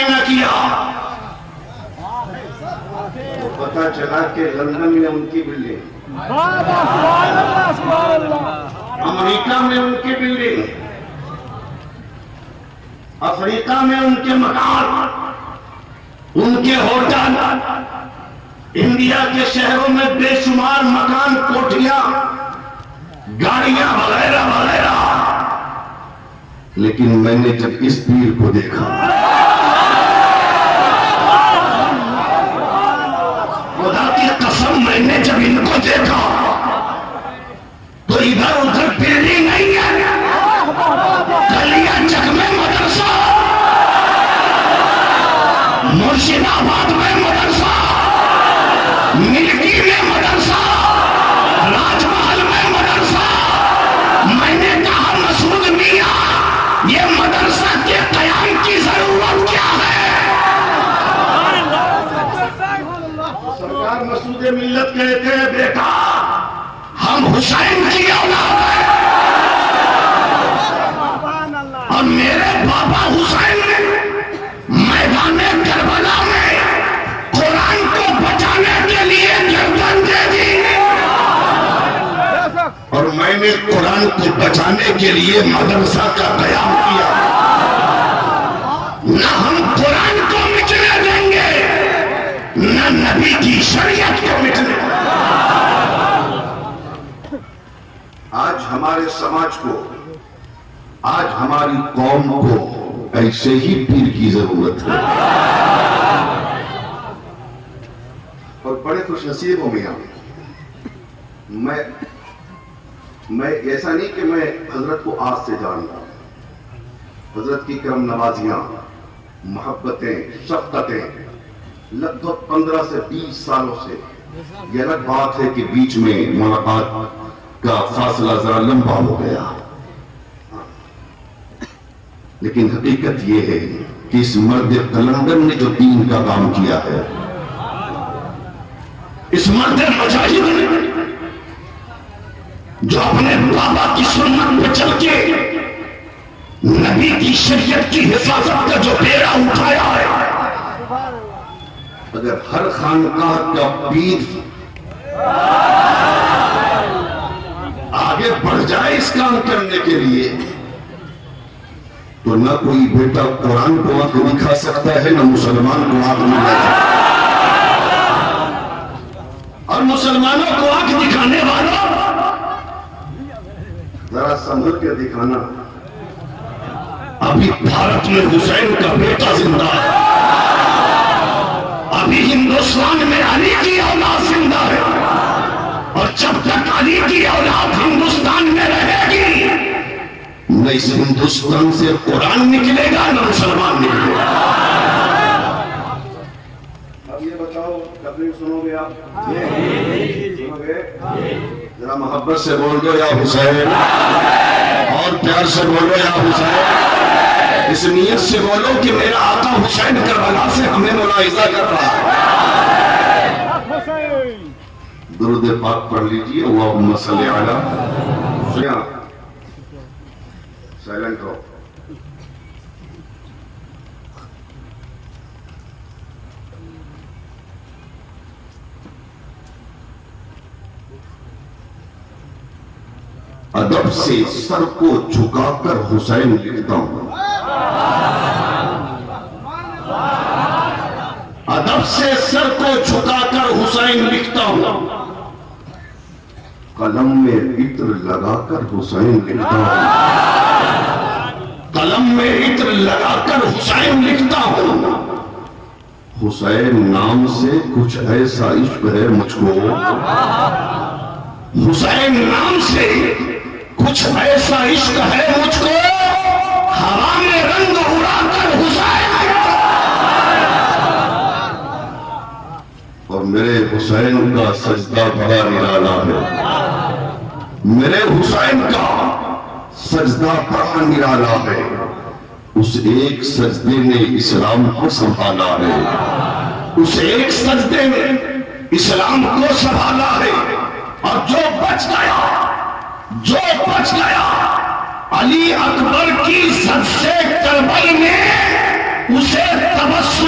معائنہ کیا تو پتہ چلا کہ لندن میں ان کی بلڈنگ، امریکہ میں ان کی بلڈنگ، افریقہ میں ان کے مکان، ان کے ہوٹل، انڈیا کے شہروں میں بے شمار مکان، کوٹھیاں، گاڑیاں وغیرہ وغیرہ. لیکن میں نے جب اس پیر کو دیکھا، خدا کی قسم میں نے جب ان کو دیکھا تو ادھر ادھر بلڈنگ نہیں ہے، گلیاں چک میں مدرسہ، مرشد آباد میں مدرسہ، ملکی میں مدرسہ، راج محل میں مدرسہ. میں نے کہا مسعود میاں یہ مدرسہ کے قیام کی ضرورت کیا ہے؟ سرکار مسعود ملت کہتے ہیں بیٹا ہم حسین کی اولاد ہیں اور میرے بابا حسین نے میدان کربلا میں قرآن کو بچانے کے لیے گردن دے دی اور میں نے قرآن کو بچانے کے لیے مدرسہ کا قیام کیا. نہ ہم قرآن کو مٹنے دیں گے نہ نبی کی شریعت کو مٹنے. آج ہمارے سماج کو، آج ہماری قوم کو ایسے ہی پیر کی ضرورت ہے. اور بڑے خوش نصیب ہوں میاں، میں ایسا نہیں کہ میں حضرت کو آج سے جان رہا ہوں. حضرت کی کرم نوازیاں، محبتیں، شفقتیں لگ بھگ 15 سے 20 سالوں سے. یہ الگ بات ہے کہ بیچ میں ملاقات کا فاصلہ ذرا لمبا ہو گیا، لیکن حقیقت یہ ہے کہ اس مرد قلندر نے جو دین کا کام کیا ہے، اس مرد مجاہد نے جو اپنے بابا کی سنت پہ چل کے نبی کی شریعت کی حفاظت کا جو بیڑا اٹھایا ہے، اگر ہر خانقاہ کا پیر آگے بڑھ جائے اس کام کرنے کے لیے تو نہ کوئی بیٹا قرآن کو آنکھ دکھا سکتا ہے، نہ مسلمان کو آنکھ دکھا سکتا ہے. اور مسلمانوں کو آنکھ دکھانے والوں ذرا سنبھل کے دکھانا. ابھی بھارت میں حسین کا بیٹا زندہ ہے، ابھی ہندوستان میں علی کی اولاد زندہ ہے، اور جب تک علی کی اولاد ہندوستان میں رہے گی نہ اس ہندوستان سے قرآن نکلے گا نہ مسلمان نکلے گا. اب یہ بتاؤ تبلیغ سنو گے آپ؟ سنو گے؟ ذرا محبت سے بول دو یا حسین، اور پیار سے بولو یا حسین. اس نیت سے بولو کہ میرا آقا حسین کربلا سے ہمیں ملاحظہ کر رہا ہے. درود پاک پڑھ لیجیے. اللہم صلی علی. سائلنٹ ہو. ادب سے سر کو جھکا کر حسین لکھتا ہوں، ادب سے سر کو جھکا کر حسین لکھتا ہوں، قلم میں عطر لگا کر حسین لکھتا ہوں، قلم میں عطر لگا کر حسین لکھتا ہوں. حسین نام سے کچھ ایسا عشق ہے مجھ کو، حسین نام سے کچھ ایسا عشق ہے مجھ کو، ہوا میں رنگ اڑا کر حسین لکھتا. اور میرے حسین کا سجدہ بڑا نرالا ہے، میرے حسین کا سجدہ بڑا نرالا ہے. اس ایک سجدے نے اسلام کو سنبھالا ہے، اس ایک سجدے نے اسلام کو سنبھالا ہے. اور جو بچ گیا علی اکبر کی سد سے کربل میں اسے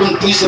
29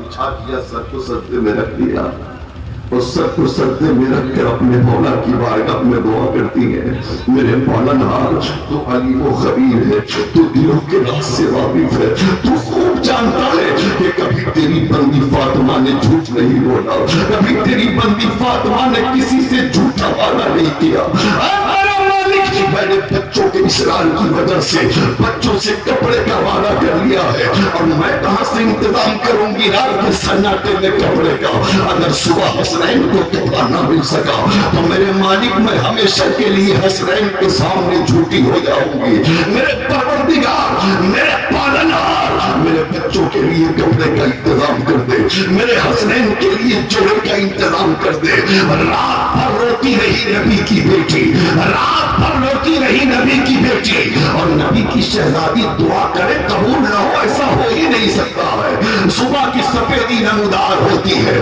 بچھا دیا, سر کو سجدے میں رکھ دیا, اور سر کو سجدے میں رکھ کر اپنے مولا کی بارگاہ میں دعا کرتی ہے, میرے پالنہار تو علیم و خبیر ہے, تو دلوں کے راز سے واقف ہے, تو خوب جانتا ہے کہ کبھی تیری بندی فاطمہ نے جھوٹ نہیں بولا, کبھی تیری بندی فاطمہ نے کسی سے جھوٹا وعدہ نہیں کیا. میں نے بچوں کے اسرار کی وجہ سے بچوں سے کپڑے کا وعدہ کر لیا ہے, اور میں کہاں سے انتظام کروں گی رات کے سناٹے میں کپڑے کا. اگر صبح حسنین کو کپڑا نہ مل سکا تو میرے مالک میں ہمیشہ کے لیے حسنین کے سامنے جھوٹی ہو جاؤں گی. میرے پروردگار, میرے پالنہار, میرے بچوں کے لیے کپڑے کا انتظام کر دے, میرے حسنین کے لیے جوڑے کا انتظام کر دے. رات بھر روتی رہی نبی کی بیٹی, رات بھر روتی رہی نبی کی بیٹی, اور نبی کی شہزادی دعا کرے قبول نہ ہو ایسا ہو ہی نہیں سکتا ہے. صبح کی سفیدی نمودار ہوتی ہے,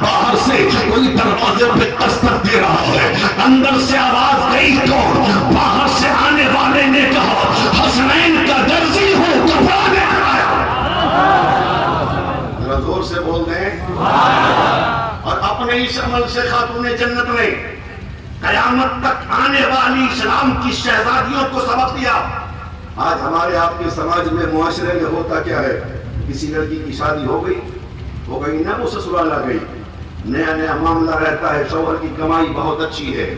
باہر سے کوئی دروازے پہ دستک دے رہا ہے, اندر سے آواز گئی کون, باہر سے آنے والے نے کہا حسنین کا درزی ہوں, کپڑا لے کر آیا. ذرا زور سے بول دیں. اور اپنے اس عمل سے خاتون جنت نے قیامت تک آنے والی اسلام کی شہزادیوں کو سبق دیا. آج ہمارے آپ کے سماج میں معاشرے میں ہوتا کیا ہے, کسی لڑکی کی شادی ہو گئی نہ, وہ سسرال آ گئی, نیا نیا معاملہ رہتا ہے, شوہر کی کمائی بہت اچھی ہے,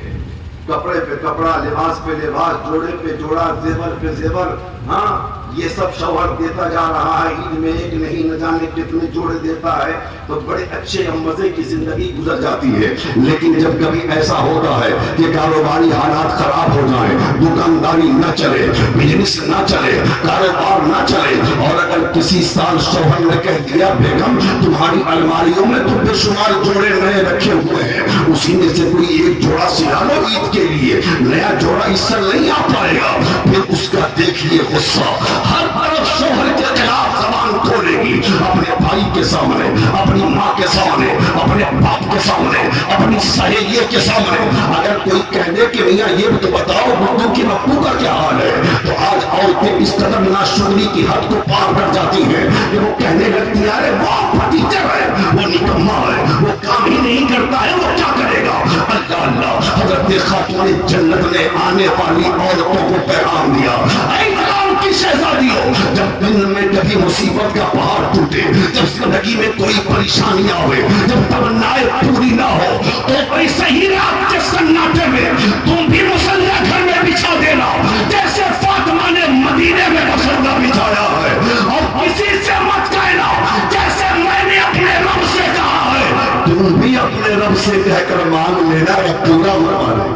کپڑے پہ کپڑا, لباس پہ لباس, جوڑے پہ جوڑا, زیور پہ زیور, ہاں یہ سب شوہر دیتا جا رہا ہے. عید میں ایک نہیں نہ جانے کتنے جوڑے دیتا ہے, تو بڑے اچھے مزے کی زندگی گزر جاتی ہے. لیکن جب کبھی ایسا ہوتا ہے کہ کاروباری حالات خراب ہو جائیں, دکانداری نہ چلے, بزنس نہ چلے, کاروبار نہ چلے, اور اگر کسی سال شوہر نے کہہ دیا بیگم تمہاری الماریوں میں تو بے شمار جوڑے نئے رکھے ہوئے ہیں, اسی میں سے کوئی ایک جوڑا سلا لو عید کے لیے, نیا جوڑا اس سے نہیں آ پائے گا, پھر اس کا دیکھیے غصہ, ہر طرف شوہر کے خلاف زبان کھولے گی, اپنے بھائی کے سامنے, اپنی ماں کے سامنے, اپنے باپ کے سامنے, اپنی سہیلیے کے سامنے. اگر کوئی کہنے کہ میاں یہ تو بتاؤ بندو کی ابو کا کیا حال ہے, تو آج عورتیں اس قدر ناشکری کی حد کو پار کر جاتی ہیں کہ وہ کہنے لگتی ہے ارے وہ پھٹیچر ہے, وہ نکما ہے, وہ کام ہی نہیں کرتا ہے, وہ کیا کرے گا. اللہ اللہ, حضرت خاتون جنت نے آنے والی عورتوں کو پیغام دیا, اے اسلام کی شہزادیوں, جب دل میں کبھی مصیبت کا پہاڑ ٹوٹے, جب زندگی میں کوئی پریشانی آئے, جب تمنائیں پوری نہ ہو, تو کوئی صحیح رات کے سناٹے میں تم بھی مسلح گھر میں بچھا دینا, جیسے فاطمہ نے مدینے میں مسلح بچھایا ہے, اور کسی سے مت کہنا جیسے میں نے اپنے رب سے کہا ہے, تم بھی اپنے رب سے کہہ کر مانگ لینا یا پورا مروا لے.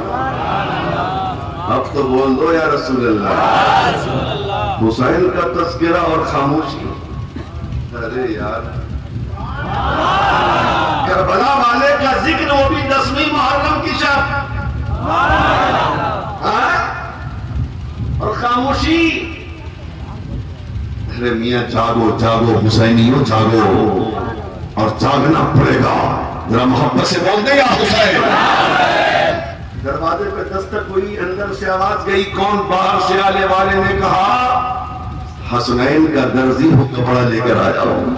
اب تو بول دو یا رسول اللہ. حسین کا تذکرہ اور خاموشی, ارے یار کربلا والے کا ذکر, وہ بھی 10ویں محرم کی شب, اور خاموشی. ارے میاں جاگو جاگو حسینیوں جاگو, اور جاگنا پڑے گا. ذرا محبت سے بول دے یا حسین. دروازے پہ دستک ہوئی, اندر سے آواز گئی کون, باہر سے آنے والے نے کہا حسنین کا درزی ہو, کپڑا لے کر آیا ہوں.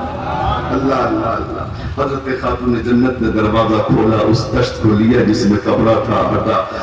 اللہ اللہ اللہ. حضرت خاتون جنت نے دروازہ کھولا, اس دشت کو لیا جس میں کپڑا تھا,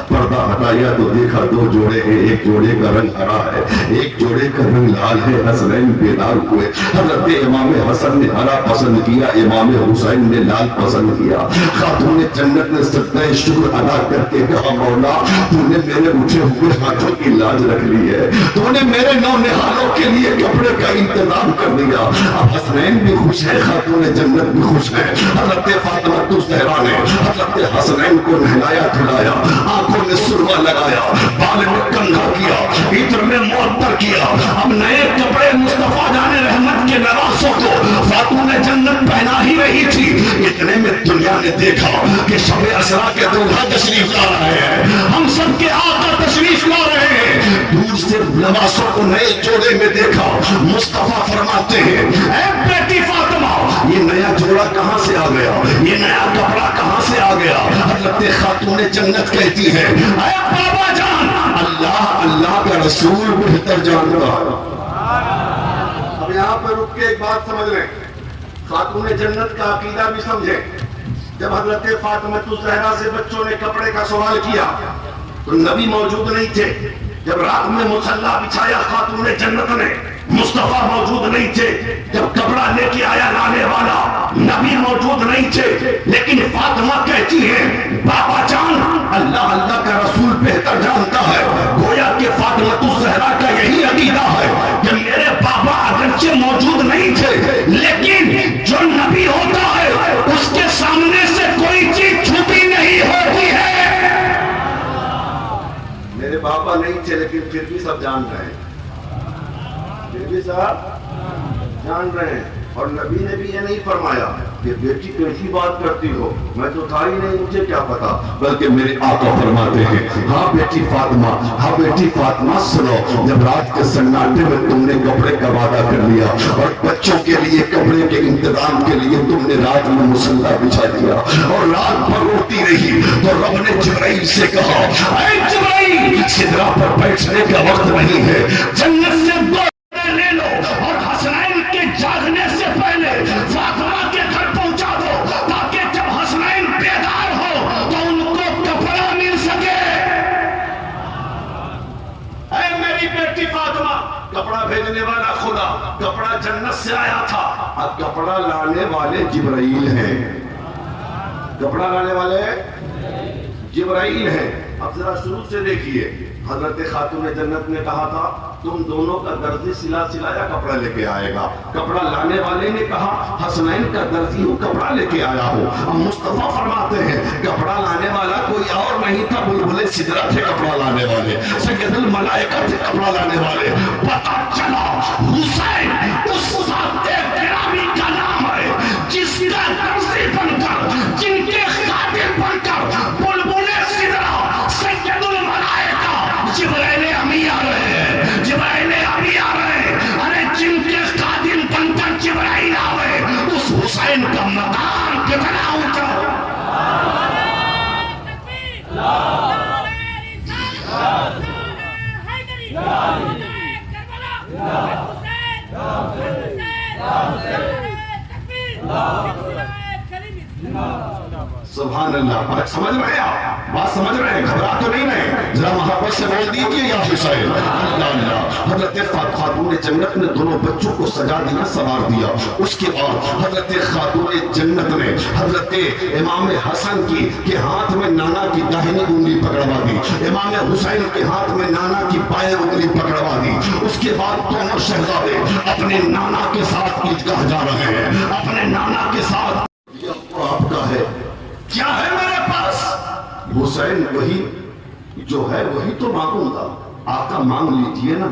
پردہ ہٹایا تو دیکھا 2 جوڑے ہیں, ایک جوڑے کا رنگ ہرا ہے, ایک جوڑے کا رنگ لال ہے. حسنین بیدار ہوئے. حضرت امام حسن نے ہرا پسند کیا, امام حسین نے لال پسند کیا. خاتون جنت نے سجدہ شکر ادا کر کے کہا مولا تو نے میرے اٹھے ہوئے ہاتھوں کی لاج رکھ لی ہے, تو نے میرے نونہالوں کے لیے کپڑے کا انتظام کر دیا. اب حسنین بھی خوش ہے, خاتون جنت بھی خوش ہے. حضرت فاطمہ زہرا نے حضرت حسنین کو نہلایا دھلایا, آنکھوں میں سرما لگایا, بال میں کنگھا کیا, عطر میں معطر کیا. اب نئے کپڑے مصطفیٰ جان رحمت کے نواسوں کو خاتون جنت پہنا ہی رہی تھی. اتنے میں دنیا نے دیکھا کہ شب اسرا کے دولہا تشریف لا رہے ہیں, ہم سب کے آقا تشریف لا رہے ہیں. دور سے نواسوں کو نئے جوڑے میں دیکھا. مصطفیٰ فرماتے ہیں اے بیٹی فاطمہ, یہ نیا جوڑا کہاں سے آ گیا, یہ نیا کپڑا کہاں سے آ گیا. حضرت خاتون جنت کہتی ہے اے بابا جان, اللہ اللہ کا رسول بہتر جانتا ہے. اب یہاں پر رک کے ایک بات سمجھ لیں, خاتون جنت کا عقیدہ بھی سمجھے. جب حضرت فاطمہ الزہرا سے بچوں نے کپڑے کا سوال کیا تو نبی موجود نہیں تھے. جب رات میں مصلی بچھایا خاتون جنت نے، مصطفیٰ موجود نہیں تھے. جب کپڑا لے کے آیا لانے والا، نبی موجود نہیں تھے. لیکن فاطمہ کہتی ہے بابا جان اللہ اللہ کا رسول بہتر جانتا ہے. گویا کہ فاطمہ الزہرا کا یہی عقیدہ ہے کہ میرے بابا اگرچہ موجود نہیں تھے لیکن جو نبی ہوتا ہے اس کے سامنے سے کوئی چیز چھپی نہیں ہوتی ہے. میرے بابا نہیں تھے لیکن پھر بھی سب جان رہے ہیں، پھر بھی سب جان رہے ہیں. اور نبی نے بھی یہ نہیں فرمایا کہ بیٹی کیسی بات کرتی ہو، میں تو تھا ہی نہیں، مجھے کیا پتا. بلکہ میرے آقا فرماتے ہیں ہاں بیٹی فاطمہ، ہاں بیٹی فاطمہ سنو، جب رات کے سناٹے میں تم نے کپڑے کا وعدہ کر لیا اور بچوں کے لیے کپڑے کے انتظام کے لیے تم نے رات میں مصلی بچھا دیا اور رات بھر روتی رہی، تو رب نے جبرائیل سے کہا اے جبرائیل سدرہ پر بیٹھنے کا وقت نہیں ہے، جنت سے دو لے لو اور حسنین کے جاگنے سے پہلے فاطمہ کے گھر پہنچا دو تاکہ جب حسنین بیدار ہو تو ان کو کپڑا مل سکے. اے میری بیٹی فاطمہ، کپڑا بھیجنے والا خدا، کپڑا جنت سے آیا تھا. اب کپڑا لانے والے جبرائیل ہیں، کپڑا لانے والے جبرائیل ہیں. اب ذرا شروع سے دیکھیے. حضرت خاتون جنت نے کہا تھا تم دونوں کا درزی سلایا کپڑا لے کے آئے گا. کپڑا لانے والے نے کہا حسنین کا درزی ہوں، کپڑا لے کے آیا ہوں. اب مصطفیٰ فرماتے ہیں کپڑا لانے والا کوئی اور نہیں تھا، بلبل سدرہ تھے کپڑا لانے والے، سید الملائکہ تھے کپڑا لانے والے. پتہ چلا حسین اس ذات گرامی کا نام ہے جس کا درزی بن کر، جن کے خادم بن کر بلبل سدرہ سید الملائکہ جبرائیل امی آ رہے ہیں، جبرائیل امی آ رہے ہیں. ارے جن کے خادم بن کر جبرائیل آوے اس حسین کا مقام کتنا اونچا. سبحان اللہ. بات سمجھ رہے ہیں آپ؟ بات سمجھ رہے ہیں؟ گھبرا تو نہیں رہے؟ ذرا محبت سے بول دیجیے یا حسین. اللہ اللہ. حضرت خاتون جنت نے دونوں بچوں کو سجا دیا، سوار دیا. اس کے بعد حضرت خاتون جنت نے حضرت امام حسن کی کے ہاتھ میں نانا کی داہنی انگلی پکڑوا دی، امام حسین کے ہاتھ میں نانا کی بائیں انگلی پکڑوا دی. اس کے بعد دونوں شہزادے اپنے نانا کے ساتھ عیدگاہ جا رہے ہیں، اپنے نانا کے ساتھ. یہ آپ کا ہے، کیا ہے میرے پاس؟ حسین وہی جو ہے وہی تو مانگوں گا. آقا مانگ لیجئے نا.